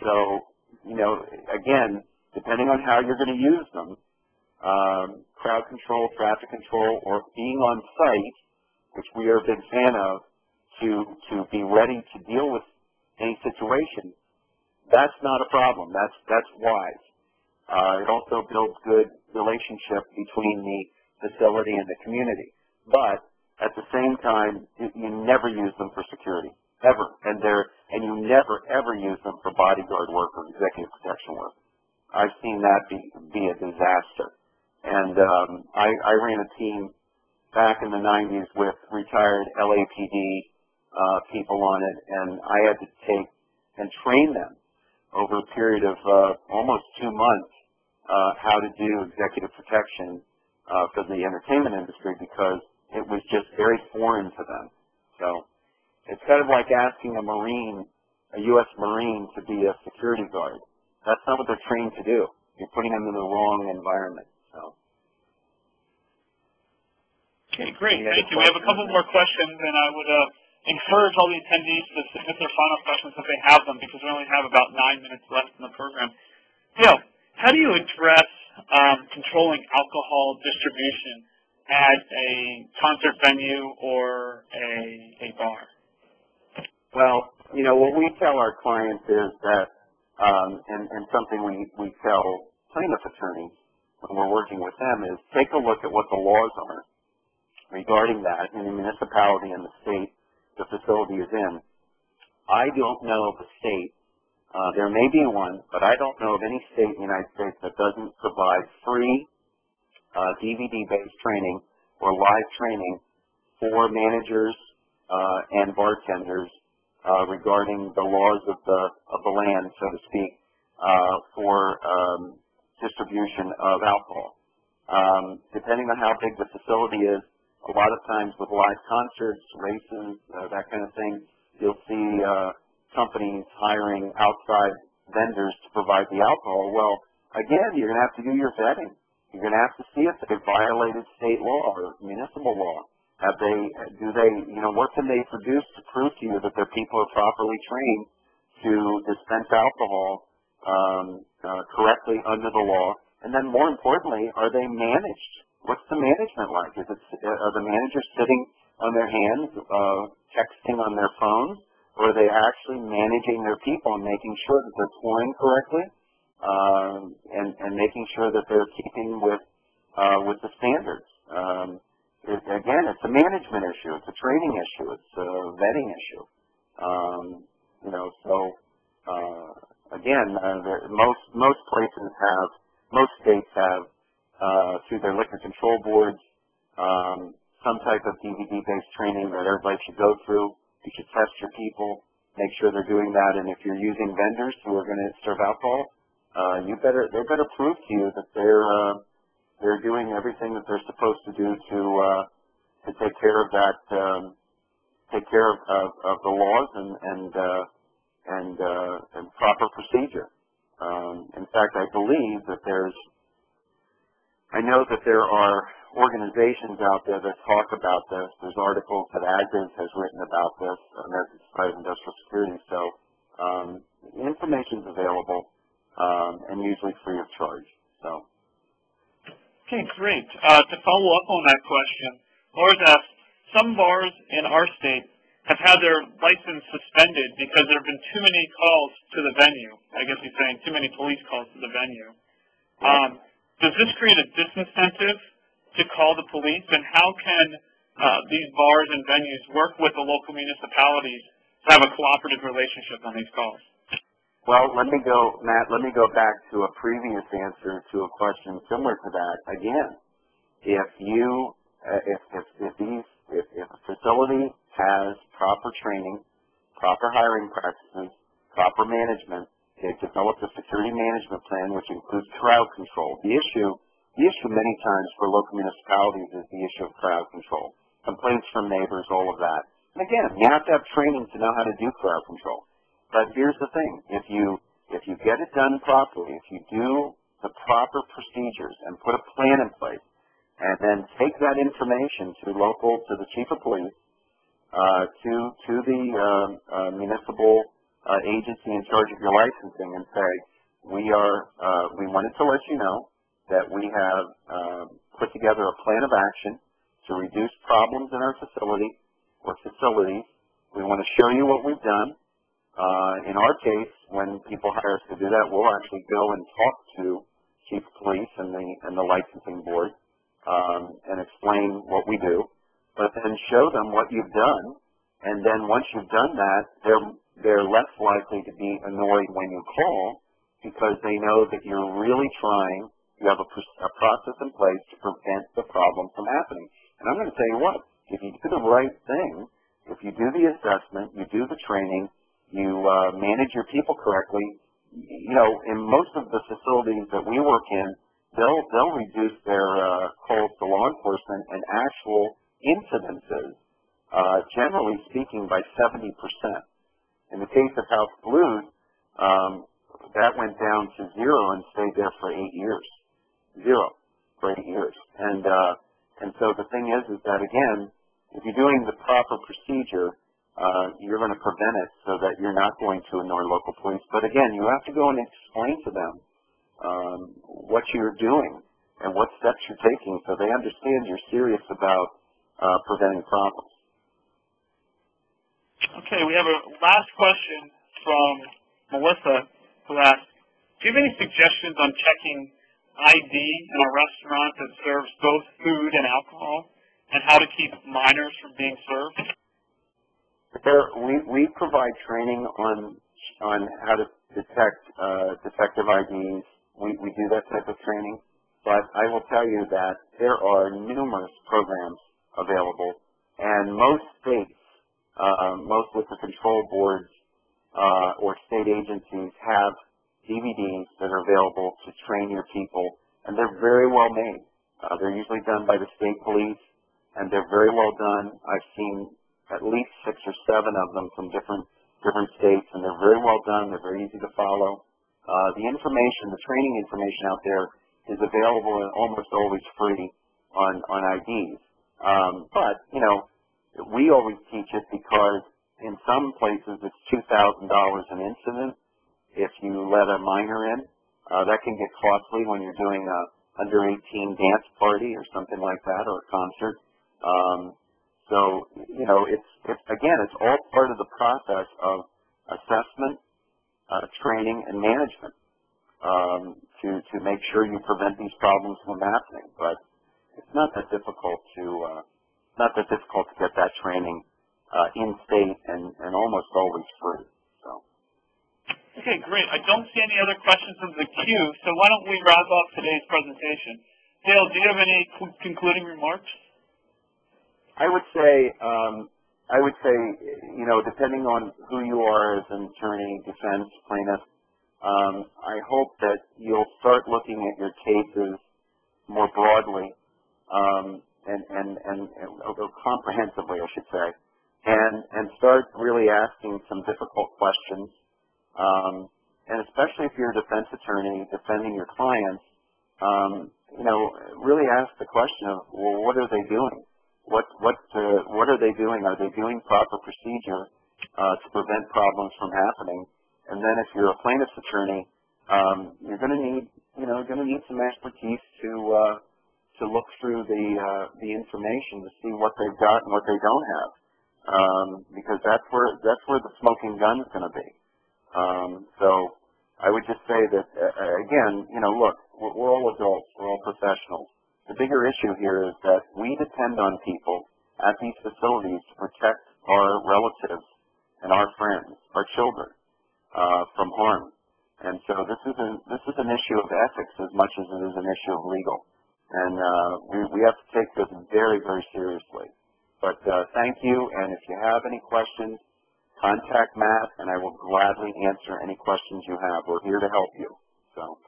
So, again, depending on how you're going to use them, crowd control, traffic control, or being on site, which we are a big fan of, to be ready to deal with any situation, that's not a problem. That's wise. It also builds good relationship between the facility and the community. But at the same time, you never use them for security, ever. And you never ever use them for bodyguard work or executive protection work. I've seen that be a disaster. And I ran a team back in the 90s with retired LAPD people on it, and I had to take and train them over a period of almost 2 months how to do executive protection for the entertainment industry, because it was just very foreign to them. So it's kind of like asking a Marine, a U.S. Marine, to be a security guard. That's not what they're trained to do. You're putting them in the wrong environment. So. Okay, great. Thank you. We have a couple more questions, and I would encourage all the attendees to submit their final questions if they have them, because we only have about 9 minutes left in the program. Dale, how do you address controlling alcohol distribution at a concert venue or a bar? Well, you know, what we tell our clients is that, and something we tell plaintiff attorneys when we're working with them, is take a look at what the laws are regarding that in the municipality and the state the facility is in. I don't know of a state, there may be one, but I don't know of any state in the United States that doesn't provide free DVD-based training or live training for managers and bartenders regarding the laws of the land, so to speak, for distribution of alcohol. Depending on how big the facility is, a lot of times with live concerts, races, that kind of thing, you'll see companies hiring outside vendors to provide the alcohol. Well, again, you're going to have to do your vetting. You're going to have to see if they've violated state law or municipal law. What can they produce to prove to you that their people are properly trained to dispense alcohol correctly under the law? And then more importantly, are they managed? What's the management like? Are the managers sitting on their hands, texting on their phones, or are they actually managing their people and making sure that they're pouring correctly, and making sure that they're keeping with the standards? Again, it's a management issue, it's a training issue, it's a vetting issue. Again, most places have, most states have, through their liquor control boards, some type of DVD-based training that everybody should go through. You should test your people, make sure they're doing that, and if you're using vendors who are going to serve alcohol, they better prove to you that they're doing everything that they're supposed to do to take care of that, take care of the laws and proper procedure. In fact, I know that there are organizations out there that talk about this. There's articles that ASIS has written about this, American Society of Industrial Security. So the information is available and usually free of charge. So. Okay, great. To follow up on that question, Laura's asked, some bars in our state have had their license suspended because there have been too many calls to the venue. I guess he's saying too many police calls to the venue. Does this create a disincentive to call the police, and how can these bars and venues work with the local municipalities to have a cooperative relationship on these calls? Well, let me go back to a previous answer to a question similar to that. Again, if a facility has proper training, proper hiring practices, proper management, they've developed a security management plan which includes crowd control. The issue many times for local municipalities is the issue of crowd control. Complaints from neighbors, all of that. And again, you have to have training to know how to do crowd control. But here's the thing, if you get it done properly, if you do the proper procedures and put a plan in place, and then take that information to the chief of police, to the municipal agency in charge of your licensing, and say, we wanted to let you know that we have put together a plan of action to reduce problems in our facility or facilities, We want to show you what we've done. In our case, when people hire us to do that, we'll actually go and talk to chief of police and the licensing board and explain what we do, but then show them what you've done. And then once you've done that, they're less likely to be annoyed when you call because they know that you're really trying. You have a process in place to prevent the problem from happening. And I'm going to tell you what, if you do the right thing, if you do the assessment, you do the training, you manage your people correctly, you know, in most of the facilities that we work in, they'll reduce their calls to law enforcement and actual incidences, generally speaking, by 70%. In the case of House Blues, that went down to 0 and stayed there for 8 years. 0 for 8 years. And so the thing is that, again, if you're doing the proper procedure, you're going to prevent it so that you're not going to annoy local police. But again, you have to go and explain to them what you're doing and what steps you're taking so they understand you're serious about preventing problems. Okay, we have a last question from Melissa, who asks, do you have any suggestions on checking ID in a restaurant that serves both food and alcohol, and how to keep minors from being served? We provide training on how to detect defective IDs. We do that type of training, but I will tell you that there are numerous programs available, and most states, most liquor control boards or state agencies have DVDs that are available to train your people, and they're very well made. They're usually done by the state police, and they're very well done. I've seen at least 6 or 7 of them from different states, and they're very well done. They're very easy to follow. The information, the training information out there is available and almost always free on IDs. But, you know, we always teach it because in some places it's $2,000 an incident if you let a minor in. That can get costly when you're doing a under 18 dance party or something like that, or a concert. So, you know, again, it's all part of the process of assessment, training, and management to make sure you prevent these problems from happening. But it's not that difficult to get that training in state and almost always free. So. Okay, great. I don't see any other questions in the queue, so why don't we wrap up today's presentation? Dale, do you have any concluding remarks? I would say, you know, depending on who you are as an attorney, defense, plaintiff, I hope that you'll start looking at your cases more broadly and comprehensively, I should say, and start really asking some difficult questions. And especially if you're a defense attorney defending your clients, you know, really ask the question of, well, what are they doing? What are they doing? Are they doing proper procedure to prevent problems from happening? And then if you're a plaintiff's attorney, you're going to need, you know, some expertise to look through the information to see what they've got and what they don't have, because that's where the smoking gun is going to be. So I would just say that again, you know, look, we're all adults, we're all professionals. The bigger issue here is that we depend on people at these facilities to protect our relatives and our friends, our children, from harm. And so this is an issue of ethics as much as it is an issue of legal. And we have to take this very, very seriously. But thank you, and if you have any questions, contact Matt, and I will gladly answer any questions you have. We're here to help you. So.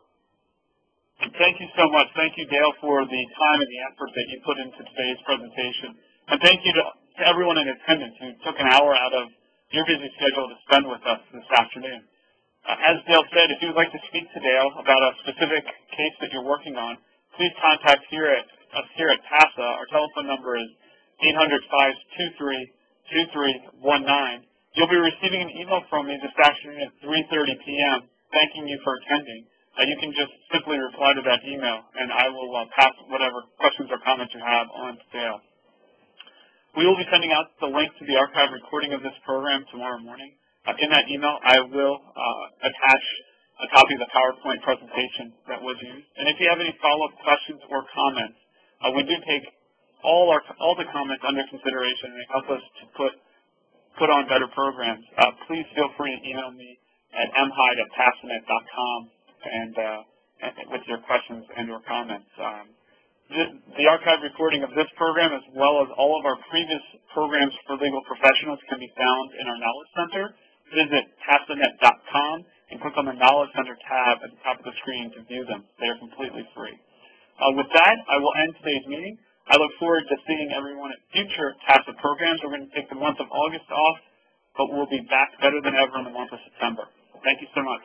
Thank you so much. Thank you, Dale, for the time and the effort that you put into today's presentation. And thank you to everyone in attendance who took an hour out of your busy schedule to spend with us this afternoon. As Dale said, if you would like to speak to Dale about a specific case that you're working on, please contact us here at TASA. Our telephone number is 800-523-2319. You'll be receiving an email from me this afternoon at 3:30 p.m. thanking you for attending. You can just simply reply to that email, and I will pass whatever questions or comments you have on to Dale. We will be sending out the link to the archive recording of this program tomorrow morning. In that email, I will attach a copy of the PowerPoint presentation that was used. And if you have any follow-up questions or comments, we do take all the comments under consideration, and it helps us to put on better programs. Please feel free to email me at mhyde@tasanet.com and with your questions and or comments. The archive recording of this program, as well as all of our previous programs for legal professionals, can be found in our Knowledge Center. Visit tasanet.com and click on the Knowledge Center tab at the top of the screen to view them. They are completely free. With that, I will end today's meeting. I look forward to seeing everyone at future TASA programs. We're going to take the month of August off, but we'll be back better than ever in the month of September. Thank you so much.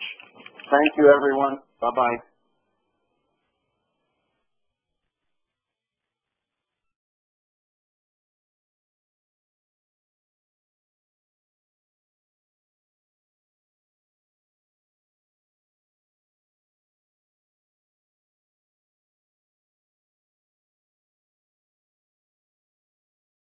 Thank you, everyone. Bye-bye.